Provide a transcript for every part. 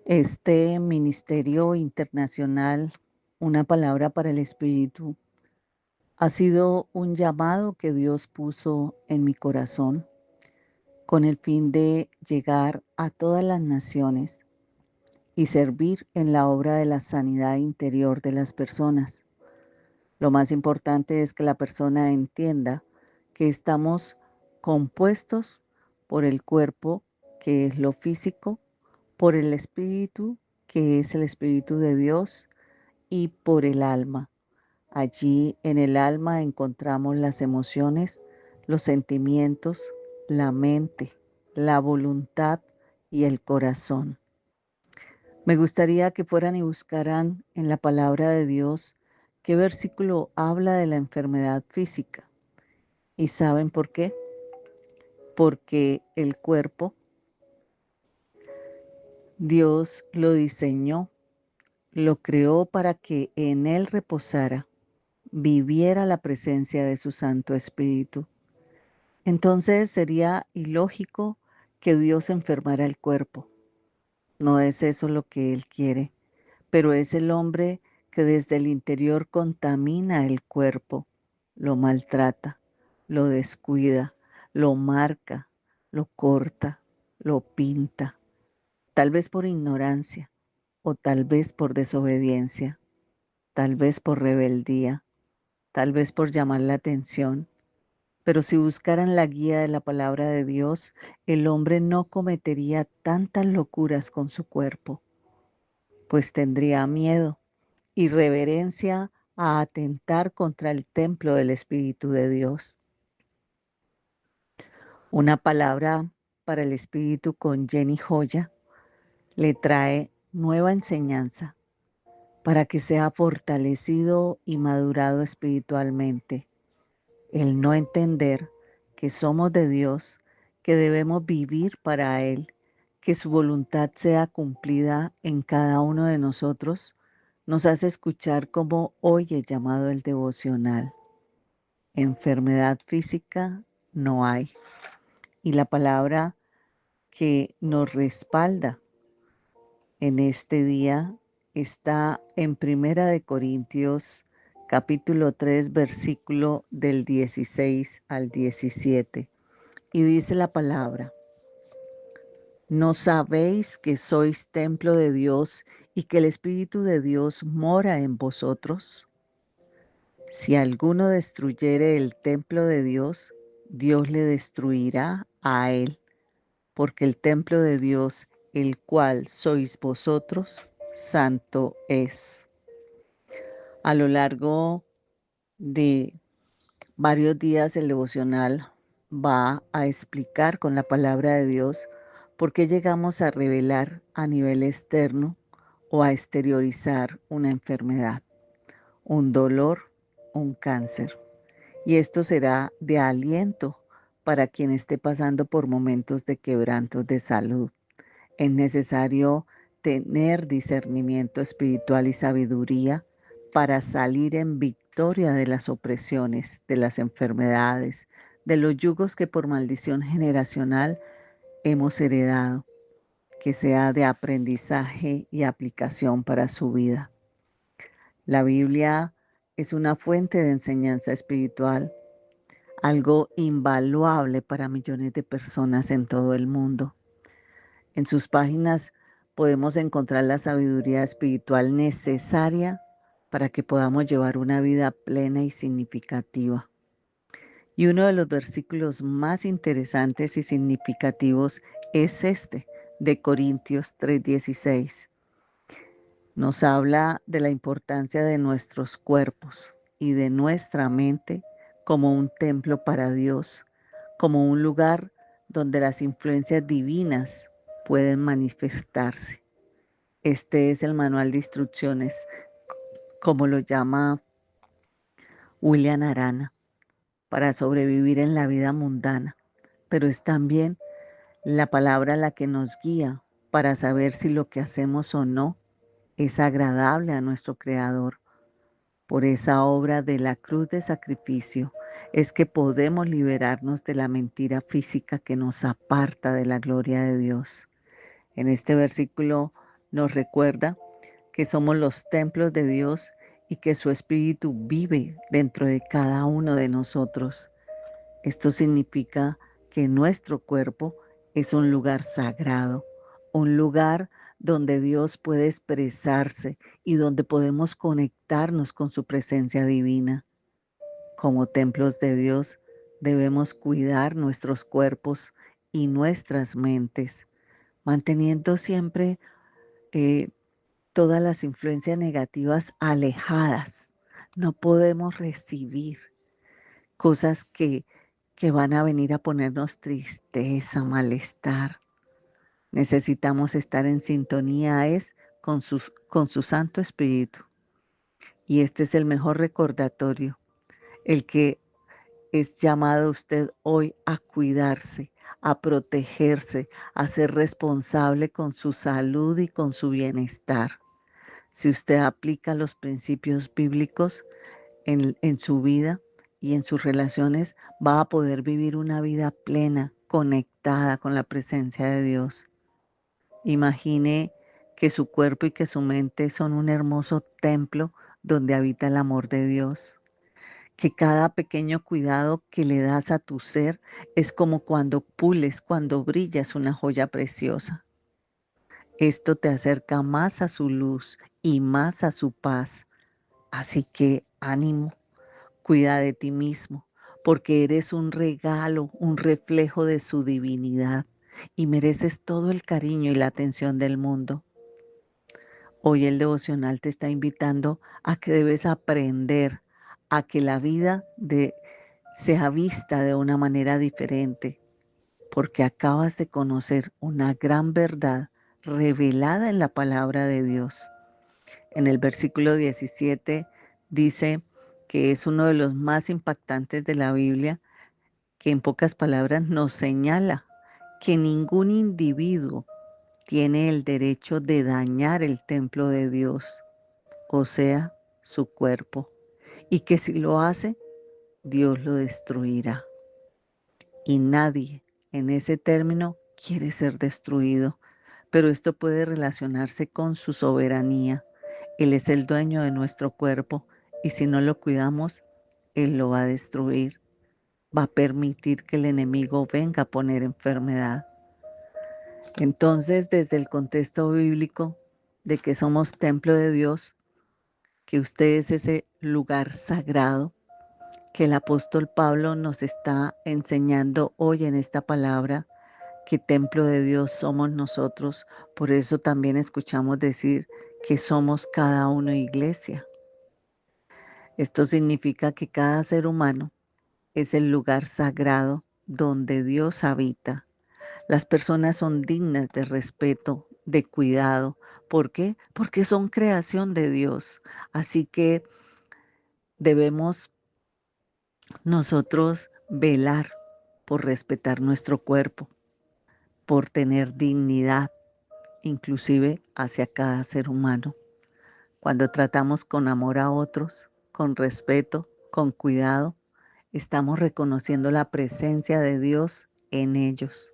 Este ministerio internacional, una palabra para el Espíritu, ha sido un llamado que Dios puso en mi corazón con el fin de llegar a todas las naciones y servir en la obra de la sanidad interior de las personas. Lo más importante es que la persona entienda que estamos compuestos por el cuerpo, que es lo físico, por el espíritu, que es el Espíritu de Dios, y por el alma. Allí en el alma encontramos las emociones, los sentimientos, la mente, la voluntad y el corazón. Me gustaría que fueran y buscaran en la palabra de Dios qué versículo habla de la enfermedad física. ¿Y saben por qué? Porque el cuerpo, Dios lo diseñó, lo creó para que en él reposara, viviera la presencia de su Santo Espíritu. Entonces sería ilógico que Dios enfermara el cuerpo. No es eso lo que Él quiere, pero es el hombre que desde el interior contamina el cuerpo, lo maltrata, lo descuida, lo marca, lo corta, lo pinta, tal vez por ignorancia o tal vez por desobediencia, tal vez por rebeldía, tal vez por llamar la atención. Pero si buscaran la guía de la palabra de Dios, el hombre no cometería tantas locuras con su cuerpo, pues tendría miedo y reverencia a atentar contra el templo del Espíritu de Dios. Una palabra para el Espíritu con Jenny Joya le trae nueva enseñanza para que sea fortalecido y madurado espiritualmente. El no entender que somos de Dios, que debemos vivir para Él, que su voluntad sea cumplida en cada uno de nosotros, nos hace escuchar como hoy es llamado el devocional. Enfermedad física no hay. Y la palabra que nos respalda en este día está en Primera de Corintios capítulo 3 versículo del 16 al 17. Y dice la palabra: ¿no sabéis que sois templo de Dios y que el Espíritu de Dios mora en vosotros? Si alguno destruyere el templo de Dios, Dios le destruirá a él, porque el templo de Dios, el cual sois vosotros, santo es. A lo largo de varios días el devocional va a explicar con la palabra de Dios por qué llegamos a revelar a nivel externo o a exteriorizar una enfermedad, un dolor, un cáncer. Y esto será de aliento para quien esté pasando por momentos de quebrantos de salud. Es necesario tener discernimiento espiritual y sabiduría para salir en victoria de las opresiones, de las enfermedades, de los yugos que por maldición generacional hemos heredado, que sea de aprendizaje y aplicación para su vida. La Biblia es una fuente de enseñanza espiritual, algo invaluable para millones de personas en todo el mundo. En sus páginas podemos encontrar la sabiduría espiritual necesaria para que podamos llevar una vida plena y significativa. Y uno de los versículos más interesantes y significativos es este, de Corintios 3:16. Nos habla de la importancia de nuestros cuerpos y de nuestra mente como un templo para Dios, como un lugar donde las influencias divinas pueden manifestarse. Este es el manual de instrucciones, como lo llama William Arana, para sobrevivir en la vida mundana, pero es también la palabra la que nos guía para saber si lo que hacemos o no es agradable a nuestro Creador. Por esa obra de la cruz de sacrificio es que podemos liberarnos de la mentira física que nos aparta de la gloria de Dios. En este versículo nos recuerda que somos los templos de Dios y que su Espíritu vive dentro de cada uno de nosotros. Esto significa que nuestro cuerpo es un lugar sagrado, un lugar donde Dios puede expresarse y donde podemos conectarnos con su presencia divina. Como templos de Dios, debemos cuidar nuestros cuerpos y nuestras mentes, manteniendo siempre eh, todas las influencias negativas alejadas. No podemos recibir cosas que van a venir a ponernos tristeza, malestar. Necesitamos estar en sintonía con su Santo Espíritu. Y este es el mejor recordatorio, el que es llamado usted hoy a cuidarse, a protegerse, a ser responsable con su salud y con su bienestar. Si usted aplica los principios bíblicos en su vida y en sus relaciones, va a poder vivir una vida plena, conectada con la presencia de Dios. Imagine que su cuerpo y que su mente son un hermoso templo donde habita el amor de Dios. Que cada pequeño cuidado que le das a tu ser es como cuando pules, cuando brillas una joya preciosa. Esto te acerca más a su luz y más a su paz. Así que ánimo, cuida de ti mismo, porque eres un regalo, un reflejo de su divinidad y mereces todo el cariño y la atención del mundo. Hoy el devocional te está invitando a que debes aprender a que la vida sea vista de una manera diferente, porque acabas de conocer una gran verdad revelada en la palabra de Dios. En el versículo 17 dice que es uno de los más impactantes de la Biblia, que en pocas palabras nos señala que ningún individuo tiene el derecho de dañar el templo de Dios, o sea, su cuerpo, y que si lo hace, Dios lo destruirá. Y nadie en ese término quiere ser destruido, pero esto puede relacionarse con su soberanía. Él es el dueño de nuestro cuerpo y si no lo cuidamos, Él lo va a destruir. Va a permitir que el enemigo venga a poner enfermedad. Entonces, desde el contexto bíblico de que somos templo de Dios, que usted es ese lugar sagrado que el apóstol Pablo nos está enseñando hoy en esta palabra, que templo de Dios somos nosotros. Por eso también escuchamos decir que somos cada uno iglesia. Esto significa que cada ser humano es el lugar sagrado donde Dios habita. Las personas son dignas de respeto, de cuidado. ¿Por qué? Porque son creación de Dios. Así que debemos nosotros velar por respetar nuestro cuerpo, por tener dignidad, inclusive hacia cada ser humano. Cuando tratamos con amor a otros, con respeto, con cuidado, estamos reconociendo la presencia de Dios en ellos.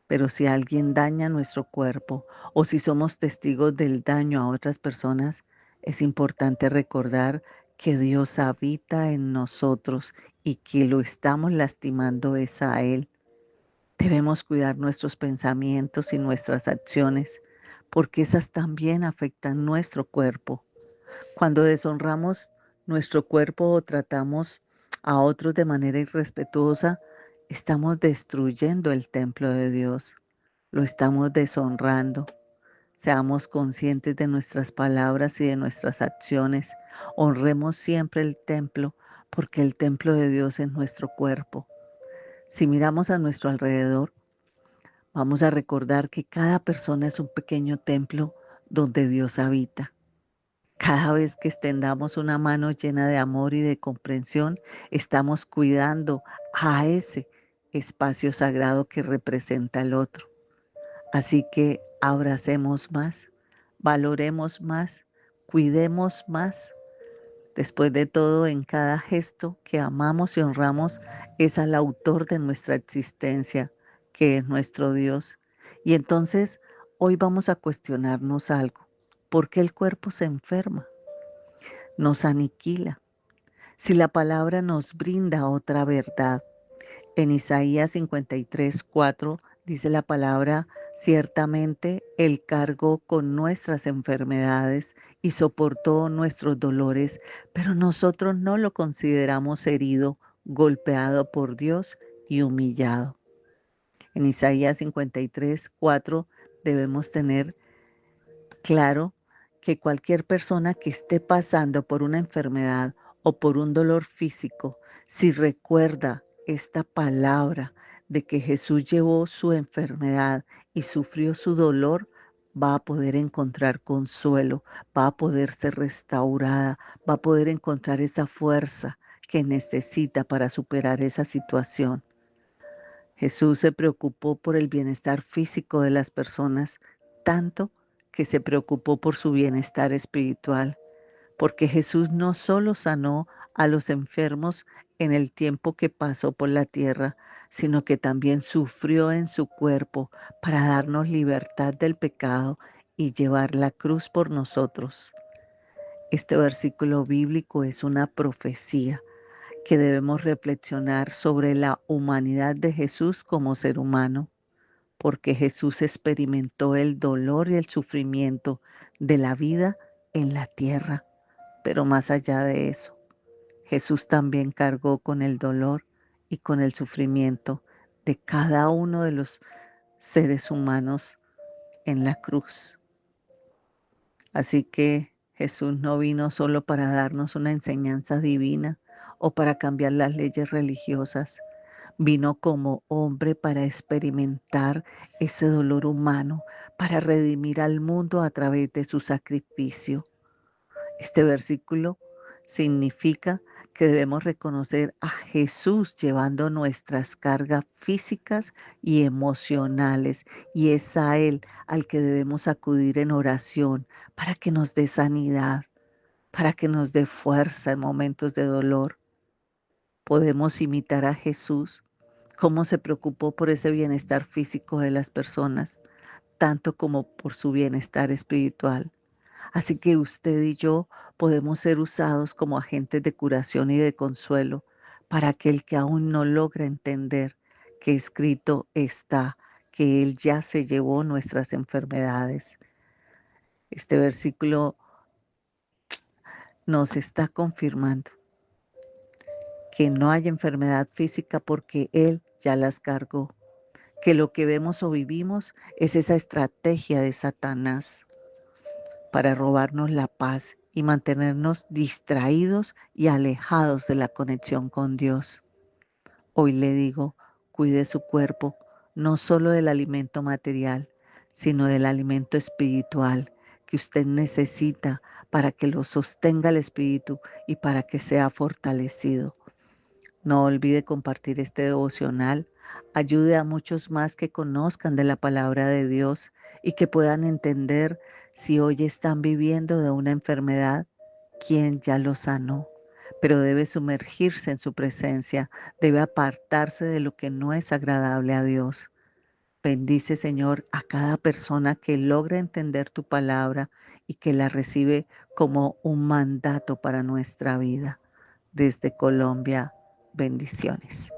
Pero si alguien daña nuestro cuerpo o si somos testigos del daño a otras personas, es importante recordar que Dios habita en nosotros y que lo estamos lastimando es a Él. Debemos cuidar nuestros pensamientos y nuestras acciones, porque esas también afectan nuestro cuerpo. Cuando deshonramos nuestro cuerpo o tratamos a otros de manera irrespetuosa, estamos destruyendo el templo de Dios, lo estamos deshonrando. Seamos conscientes de nuestras palabras y de nuestras acciones. Honremos siempre el templo, porque el templo de Dios es nuestro cuerpo. Si miramos a nuestro alrededor, vamos a recordar que cada persona es un pequeño templo donde Dios habita. Cada vez que extendamos una mano llena de amor y de comprensión, estamos cuidando a ese espacio sagrado que representa al otro. Así que abracemos más, valoremos más, cuidemos más. Después de todo, en cada gesto que amamos y honramos es al autor de nuestra existencia, que es nuestro Dios. Y entonces hoy vamos a cuestionarnos algo. ¿Por qué el cuerpo se enferma? Nos aniquila. Si la palabra nos brinda otra verdad, en Isaías 53:4 dice la palabra, ciertamente Él cargó con nuestras enfermedades y soportó nuestros dolores, pero nosotros no lo consideramos herido, golpeado por Dios y humillado. En Isaías 53:4 debemos tener claro que cualquier persona que esté pasando por una enfermedad o por un dolor físico, si recuerda esta palabra de que Jesús llevó su enfermedad y sufrió su dolor, va a poder encontrar consuelo, va a poder ser restaurada, va a poder encontrar esa fuerza que necesita para superar esa situación. Jesús se preocupó por el bienestar físico de las personas, tanto que se preocupó por su bienestar espiritual, porque Jesús no solo sanó a los enfermos en el tiempo que pasó por la tierra, sino que también sufrió en su cuerpo para darnos libertad del pecado y llevar la cruz por nosotros. Este versículo bíblico es una profecía que debemos reflexionar sobre la humanidad de Jesús como ser humano, porque Jesús experimentó el dolor y el sufrimiento de la vida en la tierra. Pero más allá de eso, Jesús también cargó con el dolor y con el sufrimiento de cada uno de los seres humanos en la cruz. Así que Jesús no vino solo para darnos una enseñanza divina o para cambiar las leyes religiosas. Vino como hombre para experimentar ese dolor humano, para redimir al mundo a través de su sacrificio. Este versículo significa que debemos reconocer a Jesús llevando nuestras cargas físicas y emocionales, y es a Él al que debemos acudir en oración para que nos dé sanidad, para que nos dé fuerza en momentos de dolor. Podemos imitar a Jesús, cómo se preocupó por ese bienestar físico de las personas, tanto como por su bienestar espiritual. Así que usted y yo podemos ser usados como agentes de curación y de consuelo para aquel que aún no logra entender que escrito está, que Él ya se llevó nuestras enfermedades. Este versículo nos está confirmando que no hay enfermedad física porque Él ya las cargó, que lo que vemos o vivimos es esa estrategia de Satanás para robarnos la paz y mantenernos distraídos y alejados de la conexión con Dios. Hoy le digo, cuide su cuerpo, no solo del alimento material, sino del alimento espiritual que usted necesita para que lo sostenga el espíritu y para que sea fortalecido. No olvide compartir este devocional. Ayude a muchos más que conozcan de la palabra de Dios y que puedan entender si hoy están viviendo de una enfermedad, quién ya lo sanó. Pero debe sumergirse en su presencia, debe apartarse de lo que no es agradable a Dios. Bendice, Señor, a cada persona que logra entender tu palabra y que la recibe como un mandato para nuestra vida. Desde Colombia, bendiciones.